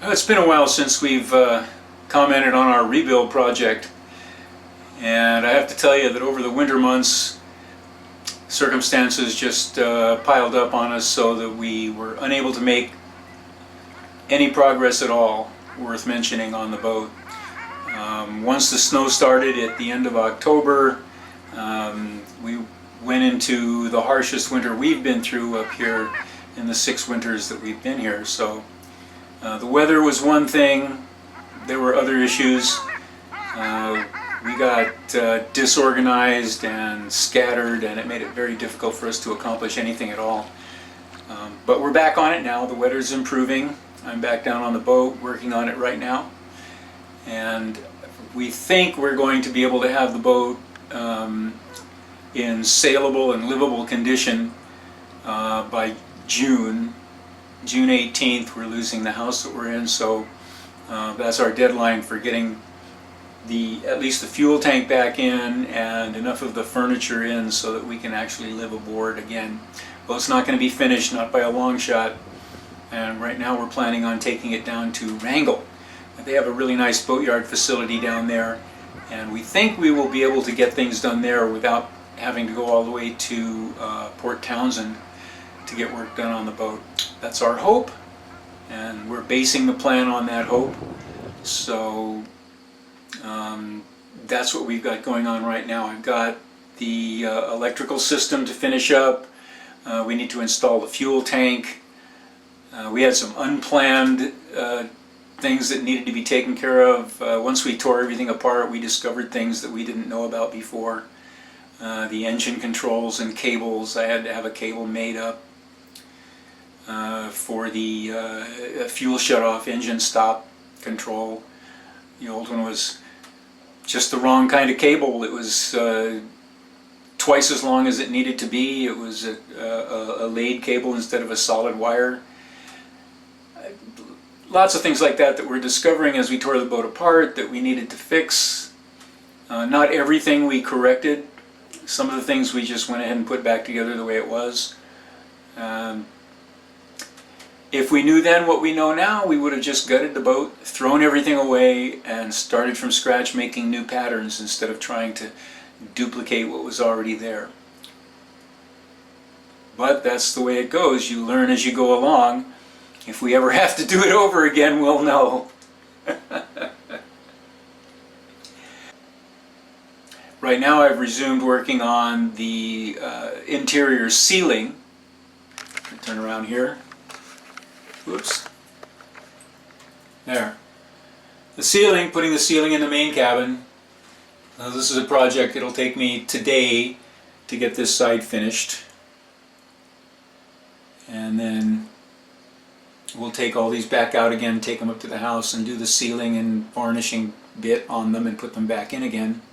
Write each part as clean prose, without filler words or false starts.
It's been a while since we've commented on our rebuild project, and I have to tell you that over the winter months circumstances just piled up on us so that we were unable to make any progress at all worth mentioning on the boat. Once the snow started at the end of October, we went into the harshest winter we've been through up here in the 6 winters that we've been here. So the weather was one thing, there were other issues. We got disorganized and scattered, and it made it very difficult for us to accomplish anything at all. But we're back on it now. The weather's improving. I'm back down on the boat working on it right now, and we think we're going to be able to have the boat in saleable and livable condition by June 18th. We're losing the house that we're in, so that's our deadline for getting at least the fuel tank back in and enough of the furniture in so that we can actually live aboard again. Well, it's not going to be finished, not by a long shot, and right now we're planning on taking it down to Wrangell. They have a really nice boatyard facility down there, and we think we will be able to get things done there without having to go all the way to Port Townsend to get work done on the boat. That's our hope, and we're basing the plan on that hope. So that's what we've got going on right now. I've got the electrical system to finish up. We need to install the fuel tank. We had some unplanned things that needed to be taken care of. Once we tore everything apart, we discovered things that we didn't know about before. The engine controls and cables, I had to have a cable made up for the fuel shutoff engine stop control. The old one was just the wrong kind of cable. It was twice as long as it needed to be. It was a laid cable instead of a solid wire. Lots of things like that that we're discovering as we tore the boat apart that we needed to fix. Not everything we corrected. Some of the things we just went ahead and put back together the way it was. If we knew then what we know now, we would have just gutted the boat, thrown everything away, and started from scratch making new patterns instead of trying to duplicate what was already there. But that's the way it goes. You learn as you go along. If we ever have to do it over again, we'll know. Right now I've resumed working on the interior ceiling. Turn around here. Whoops. There. The ceiling, putting the ceiling in the main cabin. This is a project it'll take me today to get this side finished. And then we'll take all these back out again, take them up to the house and do the ceiling and varnishing bit on them and put them back in again.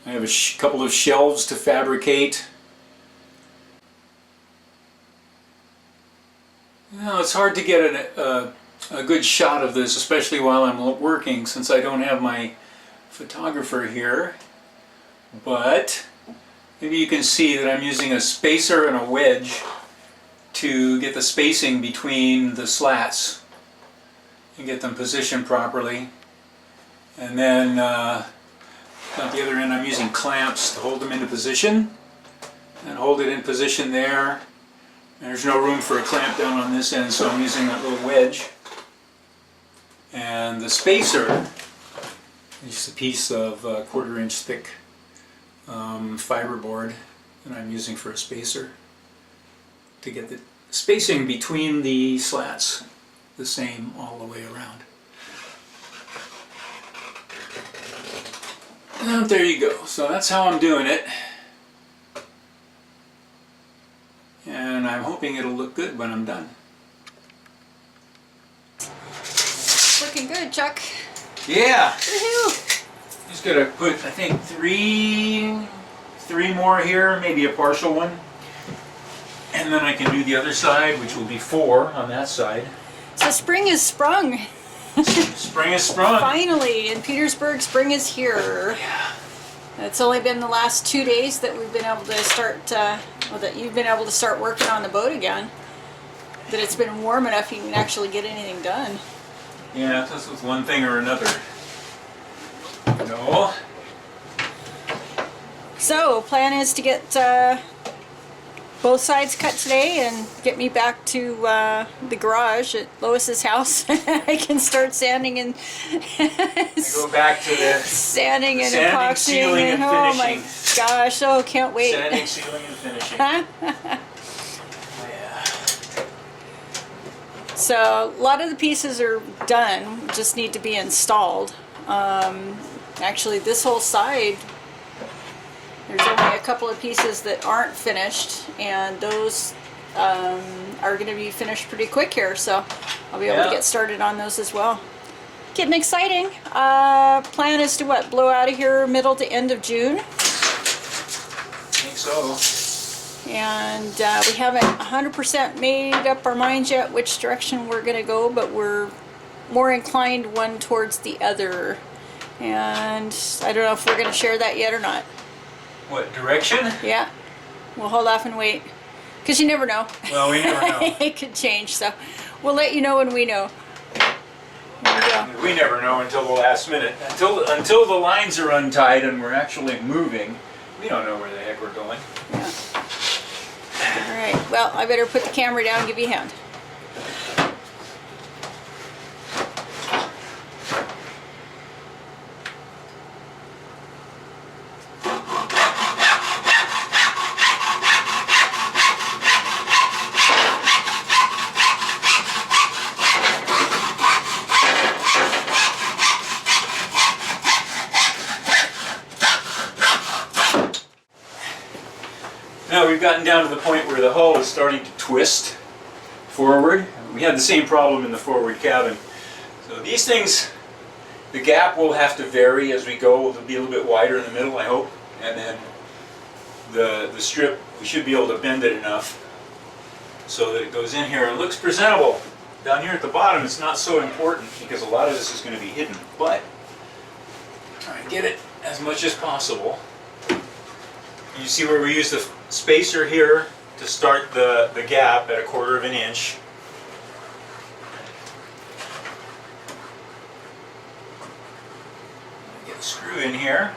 I have a couple of shelves to fabricate. Now, it's hard to get a good shot of this, especially while I'm working, since I don't have my photographer here. But maybe you can see that I'm using a spacer and a wedge to get the spacing between the slats and get them positioned properly. And then at the other end I'm using clamps to hold them into position and hold it in position there. There's no room for a clamp down on this end, so I'm using that little wedge. And the spacer is just a piece of 1/4 inch thick fiberboard that I'm using for a spacer to get the spacing between the slats the same all the way around. And there you go. So that's how I'm doing it. And I'm hoping it'll look good when I'm done. Looking good, Chuck. Yeah! Woohoo! Just gotta put, I think, three more here, maybe a partial one. And then I can do the other side, which will be 4 on that side. So spring is sprung. Spring is sprung. Finally, in Petersburg, spring is here. Yeah. It's only been the last 2 days that we've been able to start, that you've been able to start working on the boat again. That it's been warm enough you can actually get anything done. Yeah, this was one thing or another. No. So, plan is to get both sides cut today and get me back to the garage at Lois's house. I can start sanding and Go back to the sanding and sanding, epoxying sealing, and oh my finishing. gosh! Oh, can't wait. Sanding, sealing, and finishing. Yeah. So a lot of the pieces are done, just need to be installed. Actually, this whole side, there's only a couple of pieces that aren't finished, and those are going to be finished pretty quick here, so I'll be able to get started on those as well. Getting exciting. Plan is to what, blow out of here middle to end of June. I think so. And we haven't 100% made up our minds yet which direction we're going to go, but we're more inclined one towards the other. And I don't know if we're going to share that yet or not. What direction? Yeah, we'll hold off and wait, because you never know. Well, we never know. It could change, so we'll let you know when we know. We never know until the last minute. Until the lines are untied and we're actually moving, we don't know where the heck we're going. Yeah. All right, well, I better put the camera down and give you a hand. Now we've gotten down to the point where the hull is starting to twist forward. We had the same problem in the forward cabin. So these things, the gap will have to vary as we go. It'll be a little bit wider in the middle, I hope. And then the strip, we should be able to bend it enough so that it goes in here and looks presentable. Down here at the bottom, it's not so important because a lot of this is going to be hidden. But try and get it as much as possible. You see where we use the spacer here to start the gap at 1/4 of an inch. Get a screw in here.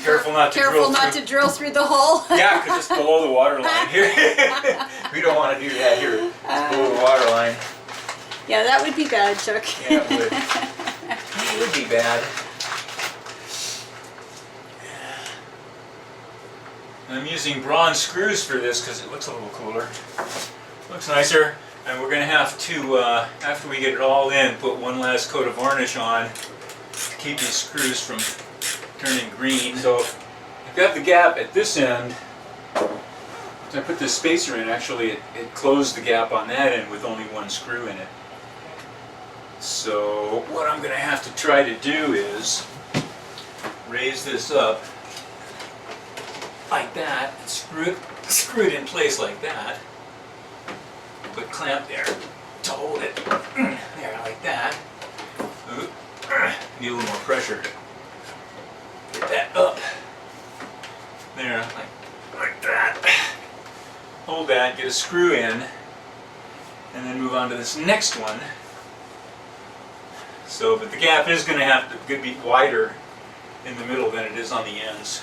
Careful not to drill through the hole. Yeah, because it's below the water line here. We don't want to do that here. It's below the water line. Yeah, that would be bad, Chuck. Yeah, it would. It would be bad. I'm using bronze screws for this because it looks a little cooler. Looks nicer. And we're going to have to, after we get it all in, put one last coat of varnish on to keep these screws from turning green. So I've got the gap at this end. So I put this spacer in, actually it closed the gap on that end with only one screw in it. So what I'm going to have to try to do is raise this up like that, and screw it in place like that. Put clamp there to hold it. There, like that. Need a little more pressure. Get that up. There, like that. Hold that, get a screw in, and then move on to this next one. So, but the gap is going to have to be wider in the middle than it is on the ends.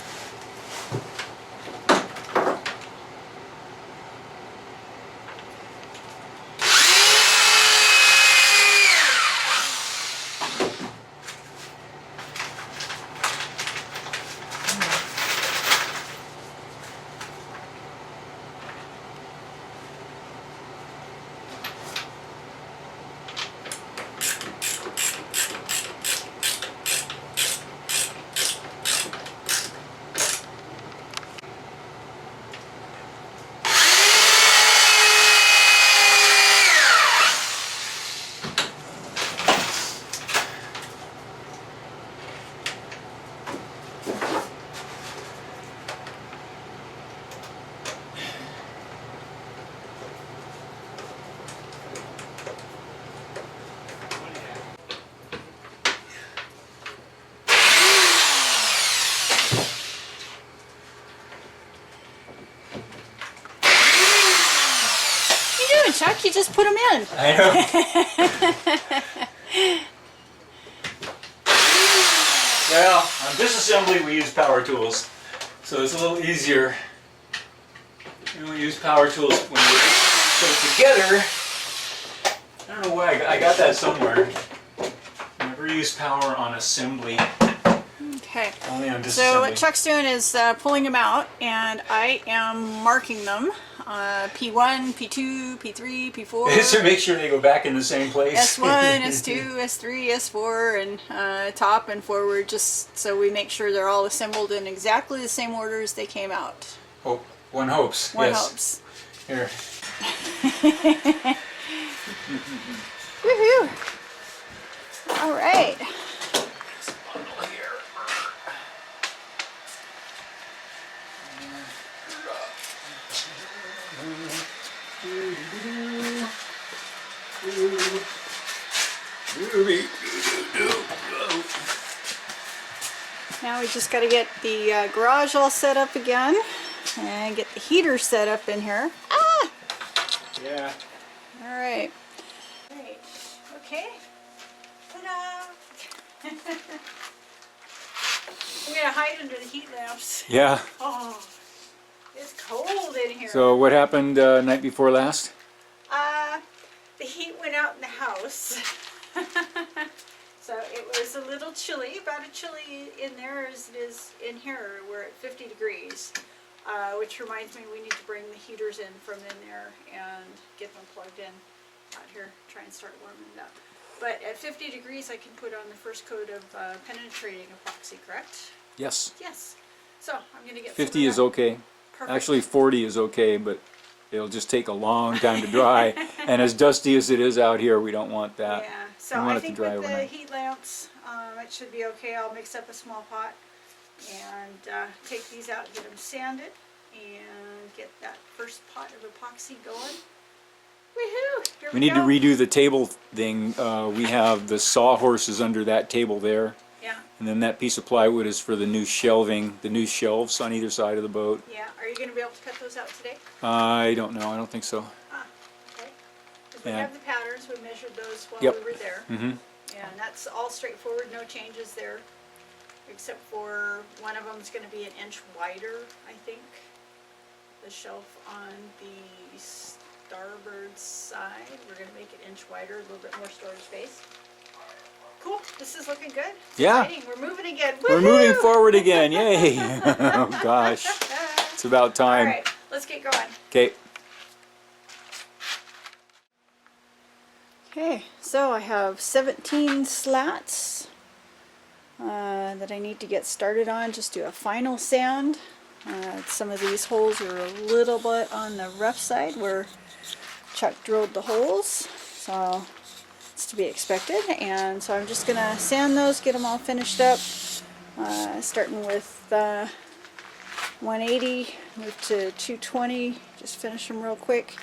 Look, you just put them in. I know. Well, on disassembly we use power tools, so it's a little easier. You don't use power tools when you put it together. I don't know why, I got that somewhere. Never use power on assembly, Okay. only on disassembly. So what Chuck's doing is pulling them out, and I am marking them. P1, P2, P3, P4. Just to make sure they go back in the same place. S1, S2, S3, S4, and top and forward, just so we make sure they're all assembled in exactly the same order as they came out. Hope. One hopes. One Yes. hopes. Here. Woohoo! All right. Now we just got to get the garage all set up again and get the heater set up in here. Ah! Yeah. All right. Great. Okay. Ta-da! I'm gonna hide under the heat lamps. Yeah. Oh, it's cold in here. So what happened night before last? The heat went out in the house. So it was a little chilly, about as chilly in there as it is in here. We're at 50 degrees, which reminds me we need to bring the heaters in from in there and get them plugged in out here, try and start warming it up. But at 50 degrees I can put on the first coat of penetrating epoxy, correct? Yes. Yes. So I'm going to get 50 is okay. Perfect. Actually 40 is okay, but it'll just take a long time to dry. And as dusty as it is out here, we don't want that. Yeah, so We want I it to think dry with overnight. the heat lamps, it should be okay. I'll mix up a small pot and take these out, get them sanded, and get that first pot of epoxy going. Woohoo! Here We need to go. redo the table thing. We have the sawhorses under that table there. Yeah, And then that piece of plywood is for the new shelving, the new shelves on either side of the boat. yeah. Are you going to be able to cut those out today? I don't know. I don't think so. Ah, okay. 'Cause we Yeah. have the patterns. We measured those while Yep. we were there. Mm-hmm. And that's all straightforward, no changes there, except for one of them is going to be an inch wider, I think. The shelf on the starboard side, we're going to make it inch wider, a little bit more storage space. Cool, this is looking good. It's Yeah. exciting. We're moving again. We're Woohoo! moving forward again. Yay. Oh, gosh. It's about All time. right, let's get going. Okay. Okay, so I have 17 slats that I need to get started on. Just do a final sand. Some of these holes are a little bit on the rough side where Chuck drilled the holes, so it's to be expected. And so I'm just going to sand those, get them all finished up, starting with 180, move to 220, just finish them real quick.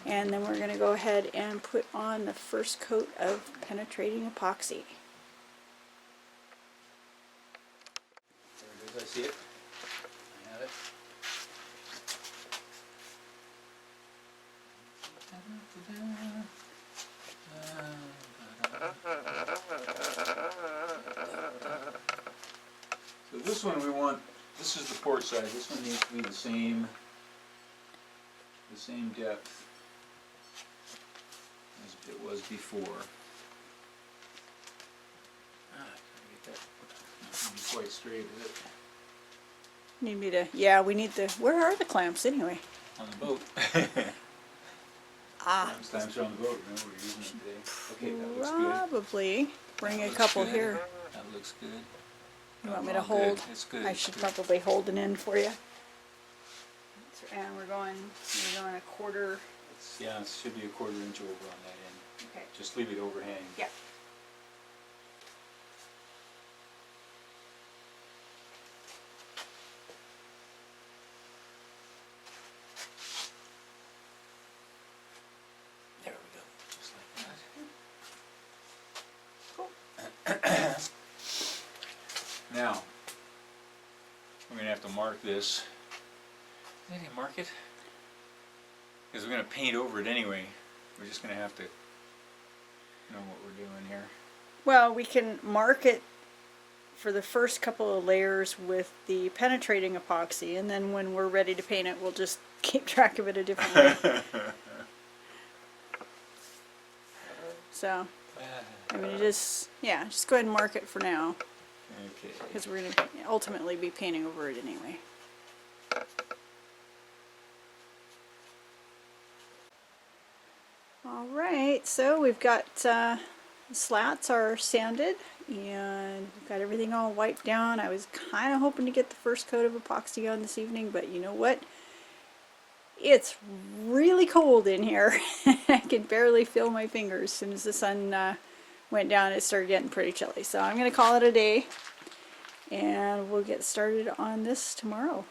And then we're going to go ahead and put on the first coat of penetrating epoxy. There it is. I see it. I have it. So this one we want, this is the port side. This one needs to be the same depth as it was before. Get that not be quite straight, is it? Need me to, yeah, we need the, where are the clamps anyway? On the boat. Ah, Clamps are on the boat, remember we're using them today. Okay, that looks good. probably bring a Looks couple good. here. That looks good. You want me to Oh, good. hold? It's good. I it's should good. probably hold an end for you. And we're going a quarter. Yeah, it should be a 1/4 inch over on that end. Okay. Just leave it overhang. Yeah. There we go. Just like that. Cool. Now, we're going to have to mark this. Did I mark it? Because we're going to paint over it anyway. We're just gonna have to know what we're doing here. Well, we can mark it for the first couple of layers with the penetrating epoxy, and then when we're ready to paint it, we'll just keep track of it a different way. So, I mean, just go ahead and mark it for now, Okay. because we're going to ultimately be painting over it anyway. All right, so we've got the slats are sanded, and we've got everything all wiped down. I was kind of hoping to get the first coat of epoxy on this evening, but you know what? It's really cold in here. I can barely feel my fingers. As soon as the sun went down, it started getting pretty chilly. So I'm going to call it a day, and we'll get started on this tomorrow.